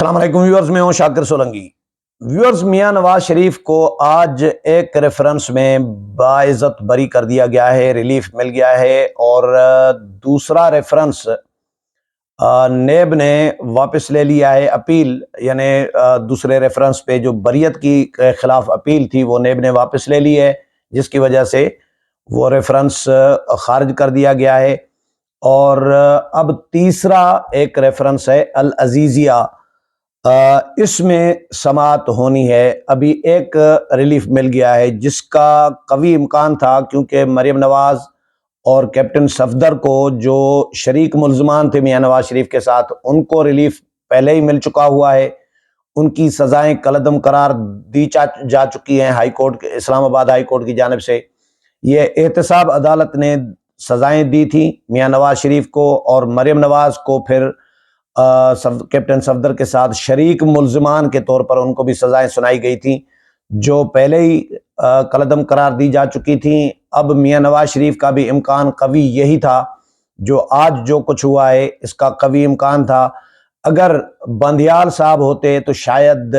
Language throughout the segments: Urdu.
السلام علیکم ویورز، میں ہوں شاکر سولنگی۔ ویورز، میاں نواز شریف کو آج ایک ریفرنس میں باعزت بری کر دیا گیا ہے، ریلیف مل گیا ہے، اور دوسرا ریفرنس نیب نے واپس لے لیا ہے۔ اپیل یعنی دوسرے ریفرنس پہ جو بریت کی خلاف اپیل تھی وہ نیب نے واپس لے لی ہے، جس کی وجہ سے وہ ریفرنس خارج کر دیا گیا ہے۔ اور اب تیسرا ایک ریفرنس ہے العزیزیہ، اس میں سماعت ہونی ہے۔ ابھی ایک ریلیف مل گیا ہے جس کا قوی امکان تھا، کیونکہ مریم نواز اور کیپٹن صفدر کو جو شریک ملزمان تھے میاں نواز شریف کے ساتھ، ان کو ریلیف پہلے ہی مل چکا ہوا ہے۔ ان کی سزائیں کالعدم قرار دی جا چکی ہیں ہائی کورٹ، اسلام آباد ہائی کورٹ کی جانب سے۔ یہ احتساب عدالت نے سزائیں دی تھیں میاں نواز شریف کو، اور مریم نواز کو پھر کیپٹن صفدر کے ساتھ شریک ملزمان کے طور پر ان کو بھی سزائیں سنائی گئی تھیں، جو پہلے ہی کالعدم قرار دی جا چکی تھیں۔ اب میاں نواز شریف کا بھی امکان قوی یہی تھا، جو آج جو کچھ ہوا ہے اس کا قوی امکان تھا۔ اگر بندیال صاحب ہوتے تو شاید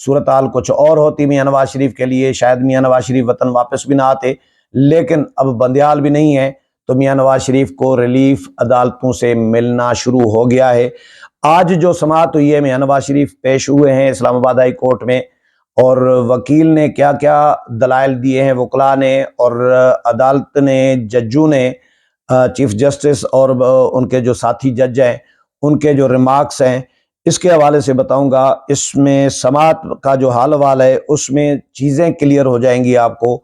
صورتحال کچھ اور ہوتی میاں نواز شریف کے لیے، شاید میاں نواز شریف وطن واپس بھی نہ آتے، لیکن اب بندیال بھی نہیں ہے تو میاں نواز شریف کو ریلیف عدالتوں سے ملنا شروع ہو گیا ہے۔ آج جو سماعت ہوئی ہے، میاں نواز شریف پیش ہوئے ہیں اسلام آباد ہائی کورٹ میں، اور وکیل نے کیا کیا دلائل دیے ہیں وکلاء نے، اور عدالت نے، ججوں نے، چیف جسٹس اور ان کے جو ساتھی جج ہیں ان کے جو ریمارکس ہیں، اس کے حوالے سے بتاؤں گا۔ اس میں سماعت کا جو حال حوال ہے اس میں چیزیں کلیئر ہو جائیں گی آپ کو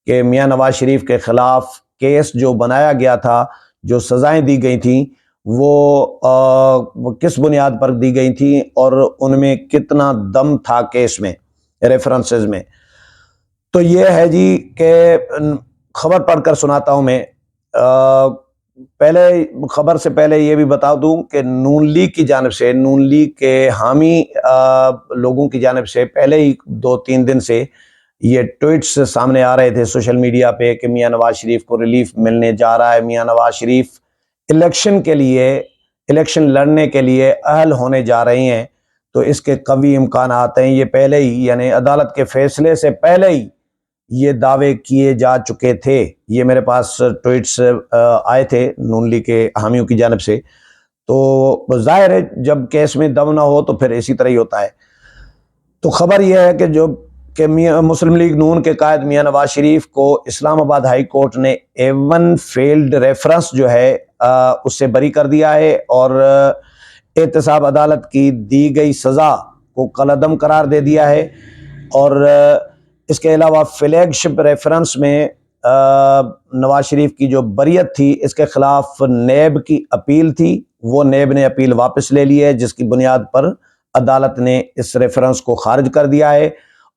کہ میاں نواز شریف کے خلاف کیس جو بنایا گیا تھا، جو سزائیں دی گئی تھیں، وہ کس بنیاد پر دی گئی تھیں، اور ان میں کتنا دم تھا کیس میں، ریفرنسز میں۔ تو یہ ہے جی کہ خبر پڑھ کر سناتا ہوں میں۔ پہلے خبر سے پہلے یہ بھی بتا دوں کہ نون لیگ کی جانب سے، نون لیگ کے حامی لوگوں کی جانب سے پہلے ہی 2-3 دن سے یہ ٹویٹس سامنے آ رہے تھے سوشل میڈیا پہ کہ میاں نواز شریف کو ریلیف ملنے جا رہا ہے، میاں نواز شریف الیکشن لڑنے کے لیے اہل ہونے جا رہے ہیں، تو اس کے قوی امکانات ہیں۔ یہ پہلے ہی یعنی عدالت کے فیصلے سے پہلے ہی یہ دعوے کیے جا چکے تھے۔ یہ میرے پاس ٹویٹس آئے تھے نون لیگ کے حامیوں کی جانب سے، تو ظاہر ہے جب کیس میں دم نہ ہو تو پھر اسی طرح ہی ہوتا ہے۔ تو خبر یہ ہے کہ مسلم لیگ نون کے قائد میاں نواز شریف کو اسلام آباد ہائی کورٹ نے ایون فیلڈ ریفرنس جو ہے اس سے بری کر دیا ہے، اور احتساب عدالت کی دی گئی سزا کو کالعدم قرار دے دیا ہے۔ اور اس کے علاوہ فلیگ شپ ریفرنس میں نواز شریف کی جو بریت تھی اس کے خلاف نیب کی اپیل تھی، وہ نیب نے اپیل واپس لے لی ہے، جس کی بنیاد پر عدالت نے اس ریفرنس کو خارج کر دیا ہے،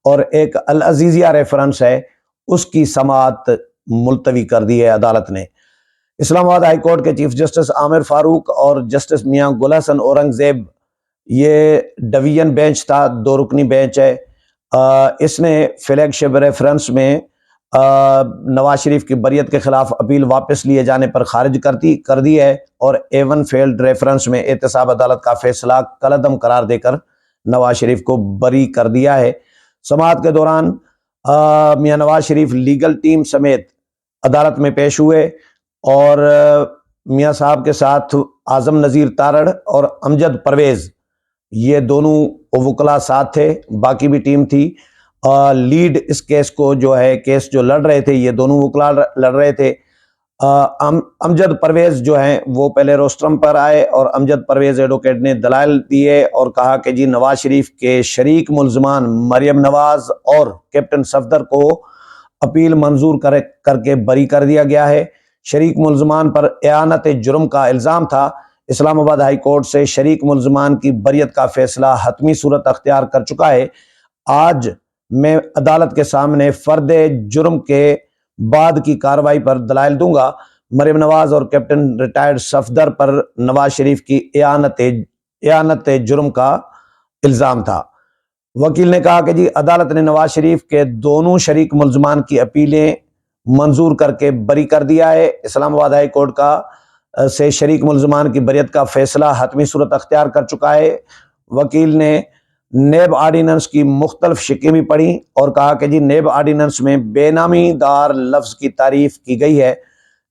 اور ایک العزیزیہ ریفرنس ہے اس کی سماعت ملتوی کر دی ہے عدالت نے۔ اسلام آباد ہائی کورٹ کے چیف جسٹس عامر فاروق اور جسٹس میاں گل حسن اورنگزیب، یہ ڈویژن بینچ تھا، 2 رکنی بینچ ہے، اس نے فلیگ شپ ریفرنس میں نواز شریف کی بریت کے خلاف اپیل واپس لیے جانے پر خارج کر دی ہے، اور ایون فیلڈ ریفرنس میں احتساب عدالت کا فیصلہ کالعدم قرار دے کر نواز شریف کو بری کر دیا ہے۔ سماعت کے دوران میاں نواز شریف لیگل ٹیم سمیت عدالت میں پیش ہوئے، اور میاں صاحب کے ساتھ اعظم نذیر تارڑ اور امجد پرویز، یہ دونوں وکلاء ساتھ تھے، باقی بھی ٹیم تھی۔ لیڈ اس کیس کو جو ہے، کیس جو لڑ رہے تھے یہ دونوں وکلاء لڑ رہے تھے۔ امجد پرویز جو ہیں وہ پہلے روسٹرم پر آئے، اور امجد پرویز ایڈوکیٹ نے دلائل دیے اور کہا کہ جی نواز شریف کے شریک ملزمان مریم نواز اور کیپٹن صفدر کو اپیل منظور کر کے بری کر دیا گیا ہے۔ شریک ملزمان پر اعانت جرم کا الزام تھا۔ اسلام آباد ہائی کورٹ سے شریک ملزمان کی بریت کا فیصلہ حتمی صورت اختیار کر چکا ہے۔ آج میں عدالت کے سامنے فرد جرم کے بعد کی کارروائی پر دلائل دوں گا۔ مریم نواز اور کیپٹن ریٹائرڈ صفدر پر نواز شریف کی اعانت جرم کا الزام تھا۔ وکیل نے کہا کہ جی عدالت نے نواز شریف کے دونوں شریک ملزمان کی اپیلیں منظور کر کے بری کر دیا ہے۔ اسلام آباد ہائی کورٹ سے شریک ملزمان کی بریت کا فیصلہ حتمی صورت اختیار کر چکا ہے۔ وکیل نے نیب آرڈیننس کی مختلف شکیں بھی پڑھی اور کہا کہ جی نیب آرڈیننس میں بے نامی دار لفظ کی تعریف کی گئی ہے۔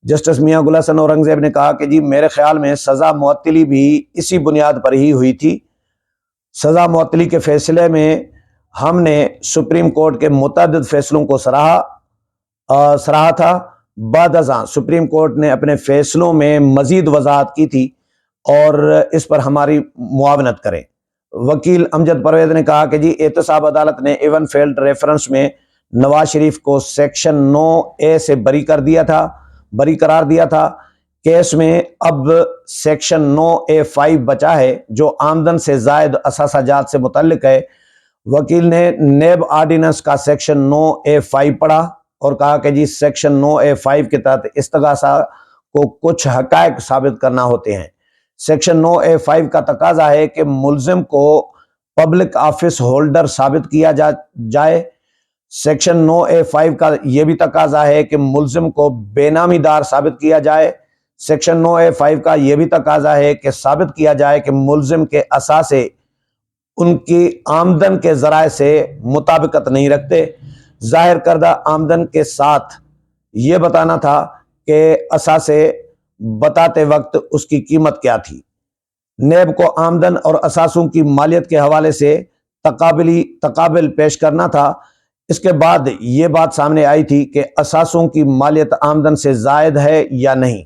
جسٹس میاں گل حسن اورنگزیب نے کہا کہ جی میرے خیال میں سزا معطلی بھی اسی بنیاد پر ہی ہوئی تھی۔ سزا معطلی کے فیصلے میں ہم نے سپریم کورٹ کے متعدد فیصلوں کو سراہا تھا۔ بعد ازاں سپریم کورٹ نے اپنے فیصلوں میں مزید وضاحت کی تھی اور اس پر ہماری معاونت کریں۔ وکیل امجد پرویز نے کہا کہ جی احتساب عدالت نے ایون فیلڈ ریفرنس میں نواز شریف کو سیکشن 9A سے بری قرار دیا تھا۔ کیس میں اب سیکشن 9A5 بچا ہے جو آمدن سے زائد اثاثہ جات سے متعلق ہے۔ وکیل نے نیب آرڈیننس کا سیکشن 9A5 پڑھا اور کہا کہ جی سیکشن 9A5 کے تحت استغاثہ کو کچھ حقائق ثابت کرنا ہوتے ہیں۔ سیکشن 9A5 کا تقاضا ہے کہ ملزم کو پبلک آفس ہولڈر ثابت کیا جائے۔ سیکشن 9A5 کا یہ بھی تقاضا ہے کہ ملزم کو بے نامی دار ثابت کیا جائے۔ سیکشن 9A5 کا یہ بھی تقاضا ہے کہ ثابت کیا جائے کہ ملزم کے اثاثے ان کی آمدن کے ذرائع سے مطابقت نہیں رکھتے۔ ظاہر کردہ آمدن کے ساتھ یہ بتانا تھا کہ اثاثے بتاتے وقت اس کی قیمت کیا تھی۔ نیب کو آمدن اور اثاثوں کی مالیت کے حوالے سے تقابل پیش کرنا تھا۔ اس کے بعد یہ بات سامنے آئی تھی کہ اثاثوں کی مالیت آمدن سے زائد ہے یا نہیں۔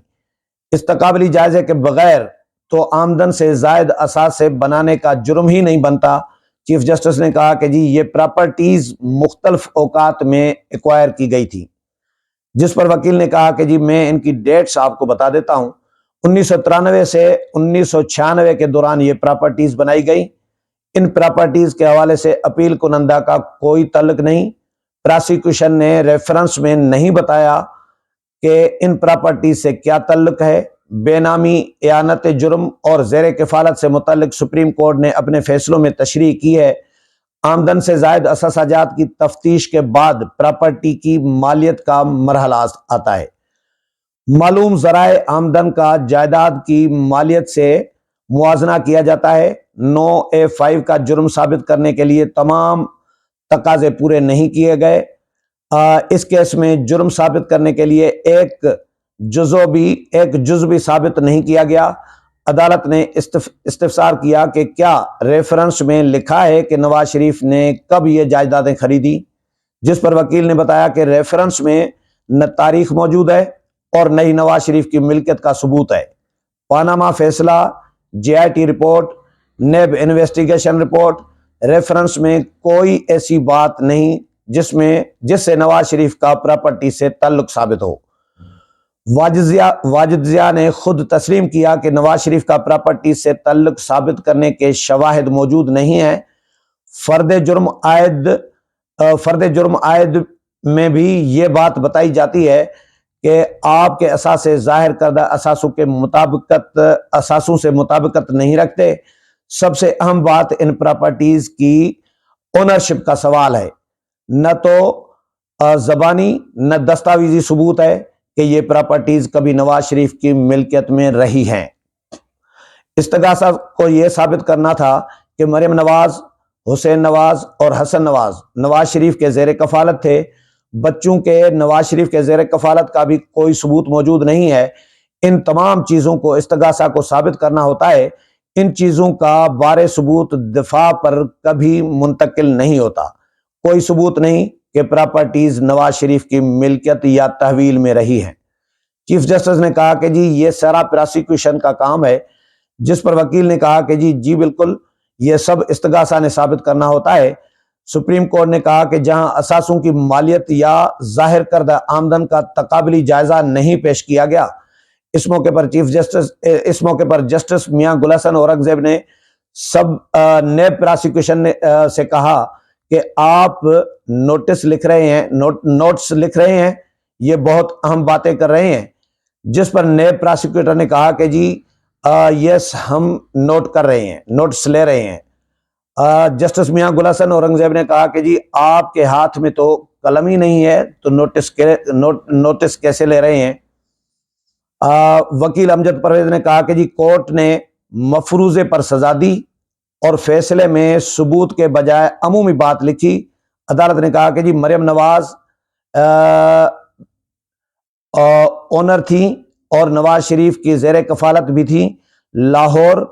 اس تقابلی جائزے کے بغیر تو آمدن سے زائد اثاثے بنانے کا جرم ہی نہیں بنتا۔ چیف جسٹس نے کہا کہ جی یہ پراپرٹیز مختلف اوقات میں ایکوائر کی گئی تھی، جس پر وکیل نے کہا کہ جی میں ان کی ڈیٹس آپ کو بتا دیتا ہوں۔ 1993 سے 1996 کے دوران یہ پراپرٹیز بنائی گئی۔ ان پراپرٹیز کے حوالے سے اپیل کنندہ کا کوئی تعلق نہیں۔ پراسیکیوشن نے ریفرنس میں نہیں بتایا کہ ان پراپرٹیز سے کیا تعلق ہے۔ بے نامی اعانت جرم اور زیر کفالت سے متعلق سپریم کورٹ نے اپنے فیصلوں میں تشریح کی ہے۔ آمدن سے زائد اثاثہ جات کی تفتیش کے بعد پراپرٹی کی مالیت کا مرحلہ آتا ہے۔ معلوم ذرائع آمدن کا جائیداد کی مالیت سے موازنہ کیا جاتا ہے۔ 9A5 کا جرم ثابت کرنے کے لیے تمام تقاضے پورے نہیں کیے گئے۔ اس کیس میں جرم ثابت کرنے کے لیے ایک جز بھی ثابت نہیں کیا گیا۔ عدالت نے استفسار کیا کہ کیا ریفرنس میں لکھا ہے کہ نواز شریف نے کب یہ جائیدادیں خریدی، جس پر وکیل نے بتایا کہ ریفرنس میں نہ تاریخ موجود ہے اور نہ ہی نواز شریف کی ملکیت کا ثبوت ہے۔ پاناما فیصلہ، JIT report, NAB investigation report, reference میں کوئی ایسی بات نہیں جس سے نواز شریف کا پراپرٹی سے تعلق ثابت ہو۔ واجد ضیاء نے خود تسلیم کیا کہ نواز شریف کا پراپرٹی سے تعلق ثابت کرنے کے شواہد موجود نہیں ہیں۔ فرد جرم عائد میں بھی یہ بات بتائی جاتی ہے کہ آپ کے اثاثے ظاہر کردہ اثاثوں سے مطابقت نہیں رکھتے۔ سب سے اہم بات ان پراپرٹیز کی اونرشپ کا سوال ہے۔ نہ تو زبانی نہ دستاویزی ثبوت ہے کہ یہ پراپرٹیز کبھی نواز شریف کی ملکیت میں رہی ہیں۔ استغاثہ کو یہ ثابت کرنا تھا کہ مریم نواز، حسین نواز اور حسن نواز شریف کے زیر کفالت تھے۔ بچوں کے نواز شریف کے زیر کفالت کا بھی کوئی ثبوت موجود نہیں ہے۔ ان تمام چیزوں کو استغاثہ کو ثابت کرنا ہوتا ہے۔ ان چیزوں کا بارے ثبوت دفاع پر کبھی منتقل نہیں ہوتا۔ کوئی ثبوت نہیں کہ پراپرٹیز نواز شریف کی ملکیت یا تحویل میں رہی ہیں۔ چیف جسٹس نے کہا کہ جی یہ سارا پراسیکیوشن کا کام ہے، جس پر وکیل نے کہا کہ جی بالکل یہ سب استغاثہ نے ثابت کرنا ہوتا ہے۔ سپریم کورٹ نے کہا کہ جہاں اثاثوں کی مالیت یا ظاہر کردہ آمدن کا تقابلی جائزہ نہیں پیش کیا گیا، اس موقع پر جسٹس میاں گل حسن اورنگزیب نے نیب پراسیکیوشن سے کہا کہ آپ نوٹس لکھ رہے ہیں، یہ بہت اہم باتیں کر رہے ہیں، جس پر نیب پراسیکیوٹر نے کہا کہ جی یس ہم نوٹس لے رہے ہیں۔ جسٹس میاں گل حسن اورنگزیب نے کہا کہ جی آپ کے ہاتھ میں تو قلم ہی نہیں ہے تو نوٹس کیسے لے رہے ہیں؟ وکیل امجد پرویز نے کہا کہ جی کورٹ نے مفروضے پر سزا دی اور فیصلے میں ثبوت کے بجائے عمومی بات لکھی۔ عدالت نے کہا کہ جی مریم نواز اونر تھیں اور نواز شریف کی زیر کفالت بھی تھیں۔ لاہور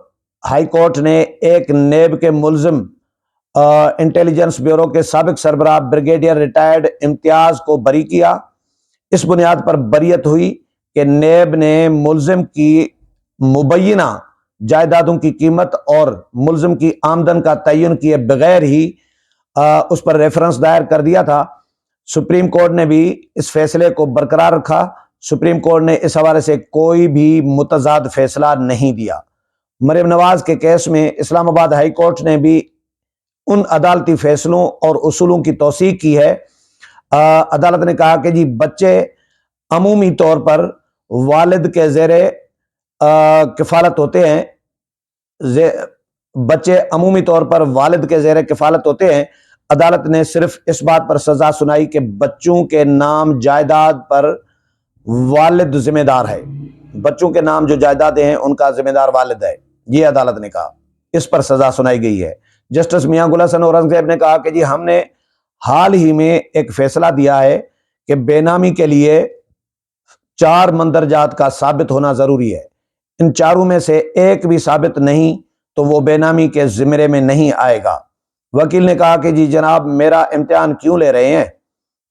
ہائی کورٹ نے ایک نیب کے ملزم انٹیلیجنس بیورو کے سابق سربراہ بریگیڈیئر ریٹائرڈ امتیاز کو بری کیا۔ اس بنیاد پر بریت ہوئی کہ نیب نے ملزم کی مبینہ جائیدادوں کی قیمت اور ملزم کی آمدن کا تعین کیے بغیر ہی اس پر ریفرنس دائر کر دیا تھا۔ سپریم کورٹ نے بھی اس فیصلے کو برقرار رکھا۔ سپریم کورٹ نے اس حوالے سے کوئی بھی متضاد فیصلہ نہیں دیا۔ مریم نواز کے کیس میں اسلام آباد ہائی کورٹ نے بھی ان عدالتی فیصلوں اور اصولوں کی توثیق کی ہے۔ عدالت نے کہا کہ جی بچے عمومی طور پر والد کے زیر کفالت ہوتے ہیں، بچے عمومی طور پر والد کے زیر کفالت ہوتے ہیں۔ عدالت نے صرف اس بات پر سزا سنائی کہ بچوں کے نام جائیداد پر والد ذمہ دار ہے، بچوں کے نام جو جائیدادیں ہیں ان کا ذمہ دار والد ہے، یہ عدالت نے کہا، اس پر سزا سنائی گئی ہے۔ جسٹس میاں گل حسن اورنگزیب نے کہا کہ جی ہم نے حال ہی میں ایک فیصلہ دیا ہے کہ بے نامی کے لیے 4 مندرجات کا ثابت ہونا ضروری ہے، ان چاروں میں سے ایک بھی ثابت نہیں تو وہ بے نامی کے زمرے میں نہیں آئے گا۔ وکیل نے کہا کہ جی جناب میرا امتحان کیوں لے رہے ہیں،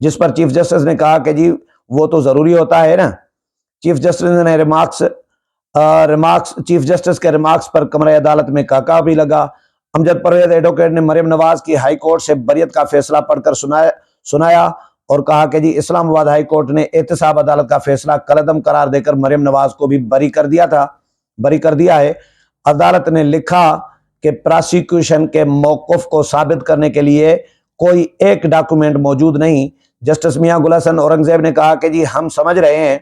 جس پر چیف جسٹس نے کہا کہ جی وہ تو ضروری ہوتا ہے نا۔ چیف جسٹس نے چیف جسٹس کے ریمارکس پر کمرہ عدالت میں کاکا بھی لگا۔ امجد پرویز ایڈوکیٹ نے مریم نواز کی ہائی کورٹ سے بریت کا فیصلہ پڑھ کر سنایا اور کہا کہ جی اسلام آباد ہائی کورٹ نے احتساب عدالت کا فیصلہ کالعدم قرار دے کر مریم نواز کو بھی بری کر دیا ہے۔ عدالت نے لکھا کہ پراسیکیوشن کے موقف کو ثابت کرنے کے لیے کوئی ایک ڈاکومنٹ موجود نہیں۔ جسٹس میاں گل حسن اورنگزیب نے کہا کہ جی ہم سمجھ رہے ہیں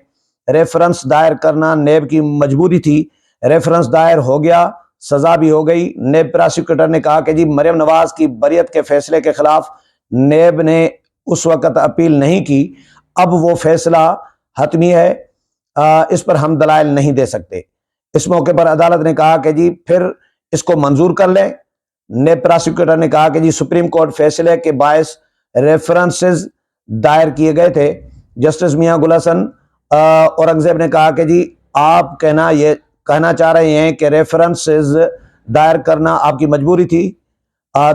ریفرنس دائر کرنا نیب کی مجبوری تھی، ریفرنس دائر ہو گیا، سزا بھی ہو گئی۔ نیب پراسیکیوٹر نے کہا کہ جی مریم نواز کی بریت کے فیصلے کے خلاف نیب نے اس وقت اپیل نہیں کی، اب وہ فیصلہ حتمی ہے، اس پر ہم دلائل نہیں دے سکتے۔ اس موقع پر عدالت نے کہا کہ جی پھر اس کو منظور کر لیں۔ نیب پراسیکیوٹر نے کہا کہ جی سپریم کورٹ فیصلے کے باعث ریفرنسز دائر کیے گئے تھے۔ جسٹس میاں گل حسن اورنگزیب نے کہا کہ جی آپ کہنا چاہ رہے ہیں کہ ریفرنسز دائر کرنا آپ کی مجبوری تھی۔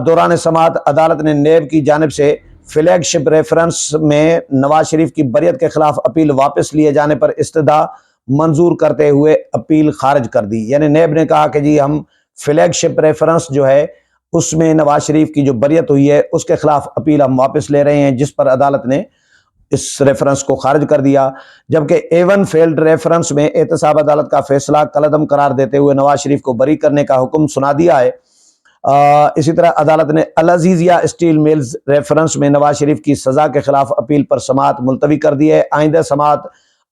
دوران سماعت عدالت نے نیب کی جانب سے فلیگ شپ ریفرنس میں نواز شریف کی بریت کے خلاف اپیل واپس لیے جانے پر استدعا منظور کرتے ہوئے اپیل خارج کر دی۔ یعنی نیب نے کہا کہ جی ہم فلیگ شپ ریفرنس جو ہے اس میں نواز شریف کی جو بریت ہوئی ہے اس کے خلاف اپیل ہم واپس لے رہے ہیں، جس پر عدالت نے اس ریفرنس کو خارج کر دیا۔ جبکہ ایون فیلڈ ریفرنس میں احتساب عدالت کا فیصلہ کالعدم قرار دیتے ہوئے نواز شریف کو بری کرنے کا حکم سنا دیا ہے۔ اسی طرح عدالت نے العزیزیہ اسٹیل ملز ریفرنس میں نواز شریف کی سزا کے خلاف اپیل پر سماعت ملتوی کر دی ہے۔ آئندہ سماعت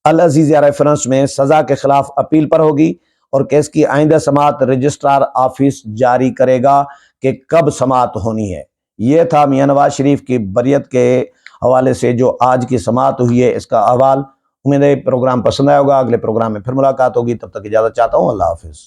العزیزیہ ریفرنس میں سزا کے خلاف اپیل پر ہوگی اور کیس کی آئندہ سماعت رجسٹرار آفس جاری کرے گا کہ کب سماعت ہونی ہے۔ یہ تھا میاں نواز شریف کی بریت کے حوالے سے جو آج کی سماعت ہوئی ہے اس کا احوال۔ امید ہے پروگرام پسند آئے ہوگا، اگلے پروگرام میں پھر ملاقات ہوگی، تب تک اجازت چاہتا ہوں، اللہ حافظ۔